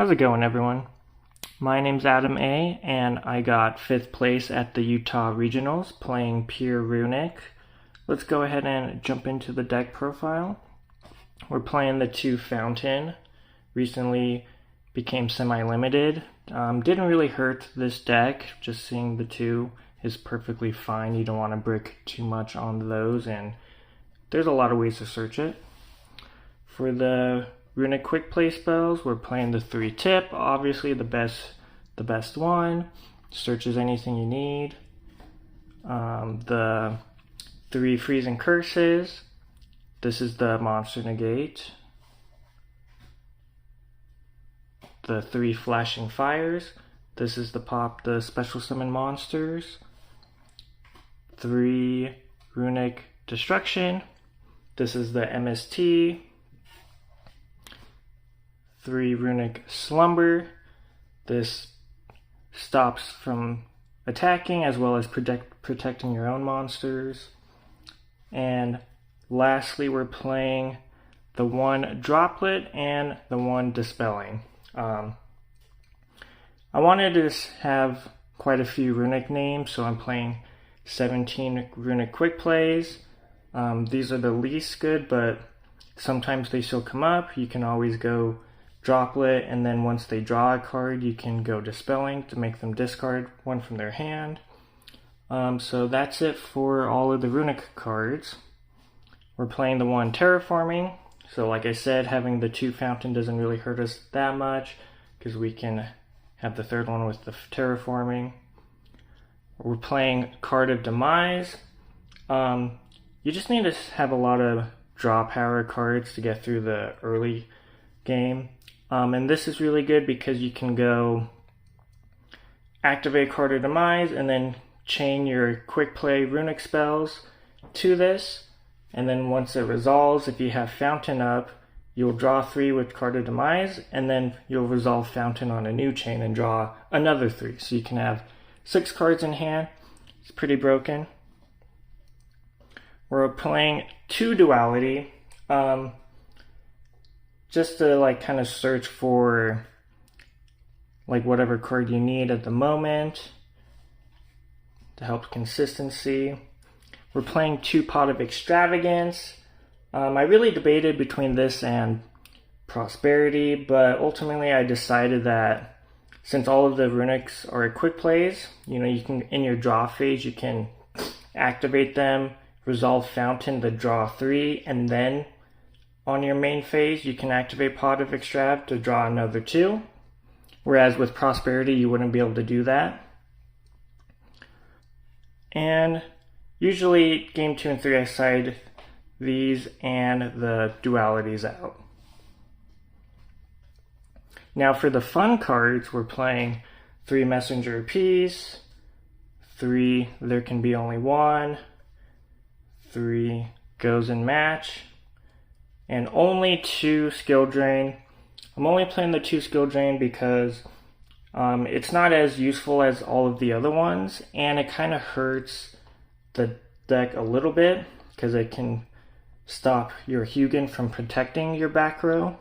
How's it going, everyone? My name's Adam A, and I got 5th place at the Utah Regionals playing pure Runic. Let's go ahead and jump into the deck profile. We're playing the 2 Fountain. Recently became semi-limited. Didn't really hurt this deck. Just seeing the 2 is perfectly fine. You don't want to brick too much on those, and there's a lot of ways to search it. For the Runic quick play spells, we're playing the 3 tip, obviously the best one. Searches anything you need. The 3 freezing curses. This is the monster negate. The 3 flashing fires. This is the special summon monsters. 3 runic destruction. This is the MST. 3 runic slumber. This stops from attacking as well as protecting your own monsters. And lastly, we're playing the 1 droplet and the 1 dispelling. I wanted to have quite a few runic names, so I'm playing 17 runic quick plays. These are the least good, but sometimes they still come up. You can always go droplet, and then once they draw a card, you can go dispelling to make them discard one from their hand. So that's it for all of the runic cards. We're playing the 1 terraforming. So like I said, having the 2 fountain doesn't really hurt us that much because we can have the 3rd one with the terraforming. We're playing Card of Demise. You just need to have a lot of draw power cards to get through the early game. And this is really good because you can go activate Card of Demise and then chain your quick play runic spells to this. And then once it resolves, if you have Fountain up, you'll draw 3 with Card of Demise, and then you'll resolve Fountain on a new chain and draw another 3. So you can have 6 cards in hand. It's pretty broken. We're playing 2 Duality, just to kind of search for whatever card you need at the moment to help consistency. We're playing 2 Pot of Extravagance. I really debated between this and Prosperity, but ultimately I decided that since all of the runics are quick plays, you can, in your draw phase, you can activate them, resolve Fountain to draw 3, and then on your main phase, you can activate Pot of Extrav to draw another 2. Whereas with Prosperity, you wouldn't be able to do that. And usually, game 2 and 3, I side these and the dualities out. Now for the fun cards, we're playing 3 Messenger of Peace, 3 There Can Be Only One, 3 Goes and Match, and only 2 Skill Drain. I'm only playing the 2 Skill Drain because it's not as useful as all of the other ones, and it kind of hurts the deck a little bit because it can stop your Hugin from protecting your back row.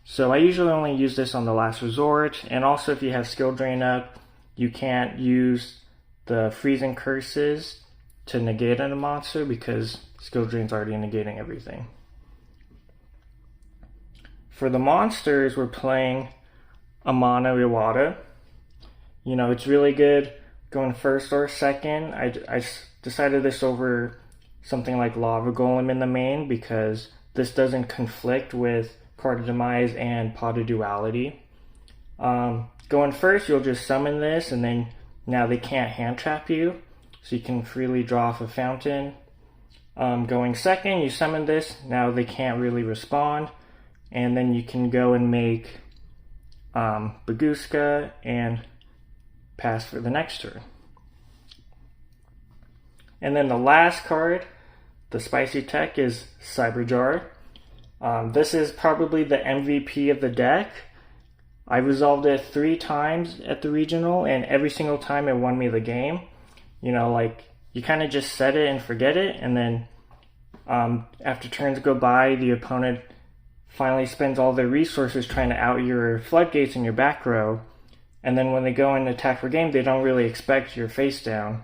So I usually only use this on the last resort, and also if you have Skill Drain up, you can't use the freezing curses to negate a monster because Skill Drain's already negating everything. For the monsters, we're playing Amana Iwata. It's really good going 1st or 2nd. I decided this over something like Lava Golem in the main because this doesn't conflict with Card of Demise and Pot of Duality. Going 1st, you'll just summon this, and then now they can't hand trap you, so you can freely draw off a Fountain. Going 2nd, you summon this, now they can't really respond, and then you can go and make Baguska and pass for the next turn. And then the last card, the spicy tech, is Cyberjar. This is probably the MVP of the deck. I resolved it 3 times at the regional, and every single time it won me the game. You kind of just set it and forget it, and then after turns go by, the opponent finally spends all their resources trying to out your Floodgates in your back row, and then when they go and attack for game, they don't really expect your face down.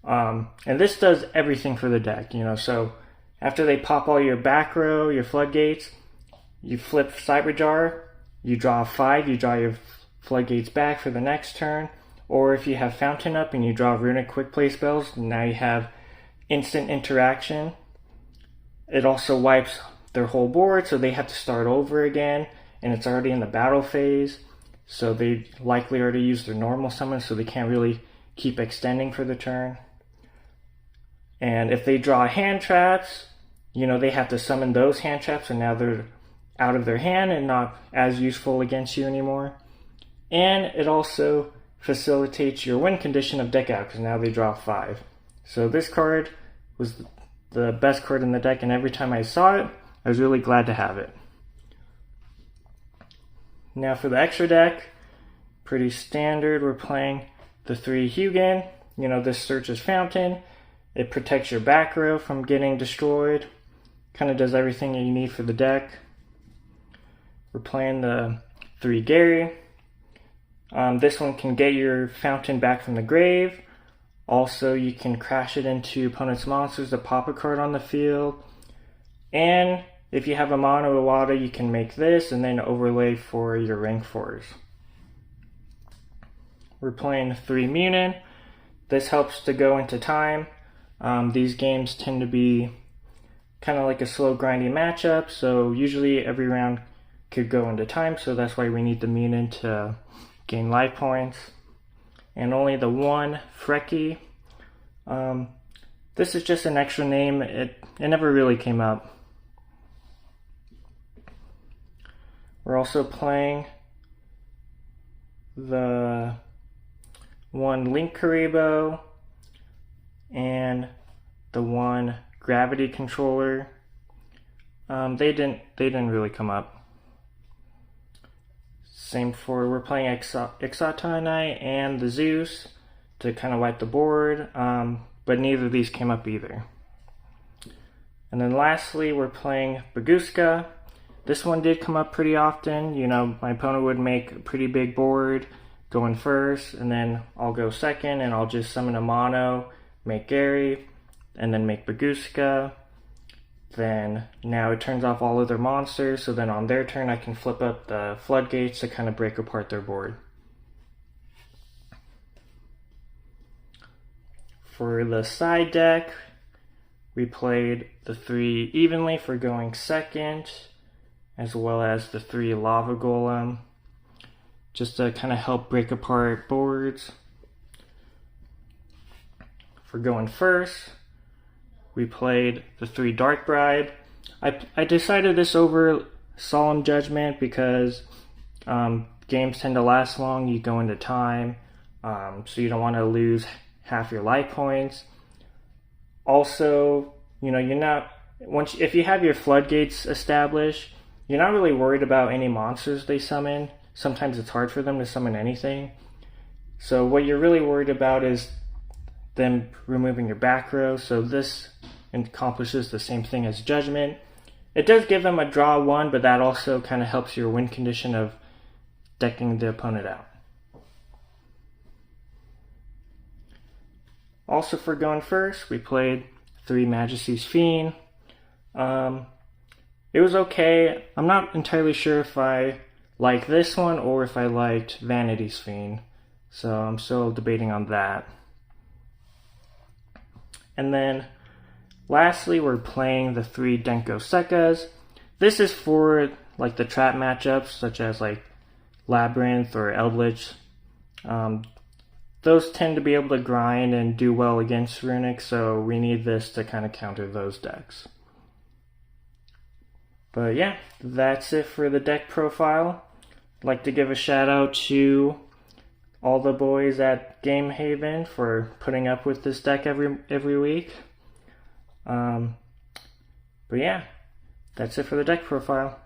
And this does everything for the deck, so after they pop all your back row, your Floodgates, you flip Cyberjar, you draw 5, you draw your Floodgates back for the next turn, or if you have Fountain up and you draw Runic quick play spells, now you have instant interaction. It also wipes their whole board, so they have to start over again, and it's already in the battle phase, so they likely already used their normal summon, so they can't really keep extending for the turn. And if they draw hand traps, they have to summon those hand traps, and now they're out of their hand and not as useful against you anymore. And it also facilitates your win condition of deck out, because now they draw 5. So this card was the best card in the deck, and every time I saw it, I was really glad to have it. Now for the extra deck, pretty standard. We're playing the 3 Yugioh. This searches Fountain. It protects your back row from getting destroyed. Kind of does everything you need for the deck. We're playing the 3 Gary. This one can get your Fountain back from the grave. Also, you can crash it into opponent's monsters to pop a card on the field. And if you have a mono Iwata, you can make this and then overlay for your rank 4s. We're playing 3 Munin. This helps to go into time. These games tend to be kind of like a slow grindy matchup, so usually every round could go into time, so that's why we need the Munin to gain life points. And only the 1 Freki. This is just an extra name. It never really came up. We're also playing the 1 Link Karibo and the 1 Gravity Controller. They didn't really come up. Same for, we're playing Exotanai and the Zeus to kind of wipe the board, but neither of these came up either. And then lastly, we're playing Baguska. This one did come up pretty often. My opponent would make a pretty big board going first, and then I'll go second, and I'll just summon a mono, make Gary, and then make Baguska. Then now it turns off all of their monsters, so then on their turn I can flip up the Floodgates to kind of break apart their board. For the side deck, we played the 3 Evenly for going second, as well as the 3 Lava Golem, just to kind of help break apart boards. For going first, we played the 3 Dark Bribe. I decided this over Solemn Judgment because games tend to last long. You go into time, so you don't want to lose half your life points. Also, if you have your Floodgates established, you're not really worried about any monsters they summon. Sometimes it's hard for them to summon anything. So what you're really worried about is them removing your back row. So this accomplishes the same thing as Judgment. It does give them a draw 1, but that also kind of helps your win condition of decking the opponent out. Also for going first, we played 3 Majesty's Fiend. It was okay. I'm not entirely sure if I like this one or if I liked Vanity's Fiend, so I'm still debating on that. And then lastly, we're playing the 3 Denko Sekkas. This is for like the trap matchups such as like Labyrinth or Eldritch. Those tend to be able to grind and do well against Runic, so we need this to kind of counter those decks. But yeah, that's it for the deck profile. I'd like to give a shout out to all the boys at Game Haven for putting up with this deck every week. But yeah, that's it for the deck profile.